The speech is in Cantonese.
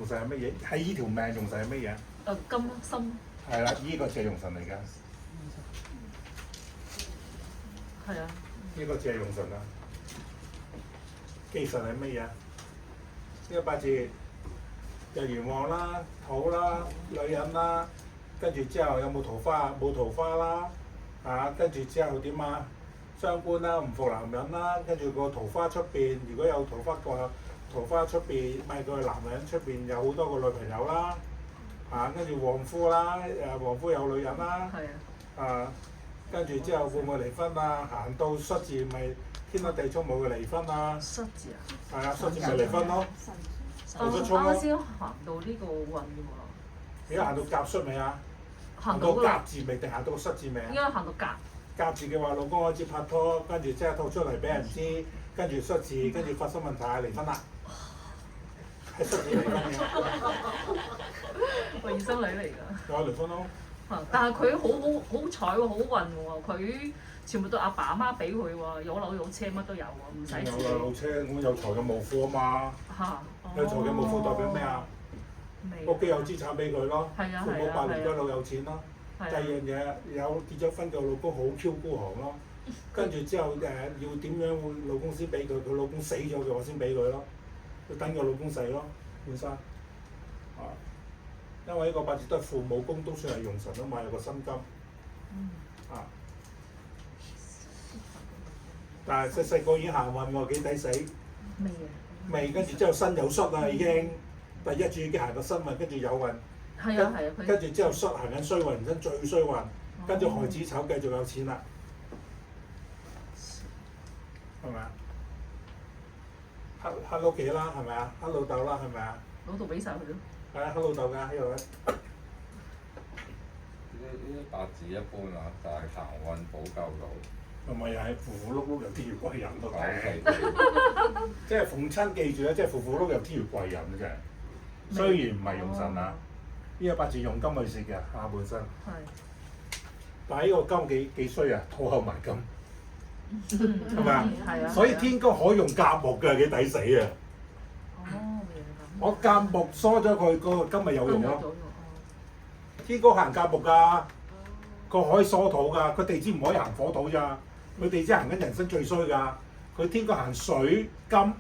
神係乜嘢？喺依條命用神係乜嘢？金心係啦，依個字係用神嚟㗎。係啊，呢個字係用神啦。忌神係乜嘢？呢個八字日元旺啦、土啦、女人啦，跟住之後有冇桃花？冇桃花啦，跟住之後點啊？傷官啦，唔服男人啦，跟住個桃花出邊，如果有桃花出邊，咪個男人出邊有好多個女朋友啦，跟住旺夫啦，旺夫有女人啦，跟住之後會唔會離婚啊？行到戌字咪天打地沖冇會離婚啊？戌字啊？係啊，戌字咪離婚咯。啱先行到呢個運喎。而家行到甲戌未啊？行到甲字未定行到個戌字未啊？應該行到甲。甲字嘅話，老公開始拍拖，跟住即係吐出嚟俾人知，跟住戌字，跟住發生問題離婚啦。係戌字離婚嘅。我二生女嚟㗎。有離婚咯。但係佢好彩喎，好運喎，佢全部都阿爸阿媽俾佢喎，有樓有車乜都有喎，唔使自己。有樓有車，我有財有冇庫啊嘛。有財有冇庫代表咩啊？屋企有資產俾佢咯，父母百年歸老有錢咯。第二樣嘢有結咗婚嘅老公好 Q 孤寒咯，跟住之後要點樣會老公先俾佢？佢老公死咗嘅話先俾佢咯，要等個老公死咯，本身因為呢個八字都係父母宮，都算係用神啊嘛，有個辛金。但係細個已經行運喎，幾抵死。未，跟住之後身有戌啦已經，第一柱已經行個辛運，跟住有運。跟住之後戌行緊衰運，人生最衰運，跟住亥子丑繼續有錢啦，係咪啊？黑屋企啦，係咪啊？黑老豆啦，係咪啊？老豆俾晒佢咯。係啊，黑老豆㗎喺度咧。呢啲八字一般啊，就係行運補救到。同埋又係符符碌碌有天月貴人咯，即係逢親記住咧，即係符符碌有天月貴人嘅啫。雖然唔係用神啊，呢個八字用金去蝕嘅下半身。但係呢個金幾衰啊，土厚埋金，係咪啊？所以天干可以用甲木嘅，幾抵死啊！我甲木疏咗佢，嗰個金咪有用咯。天干行甲木㗎，佢可以疏土㗎，佢地支唔可以行火土咋。佢地支行緊人生最衰㗎，佢天干行水金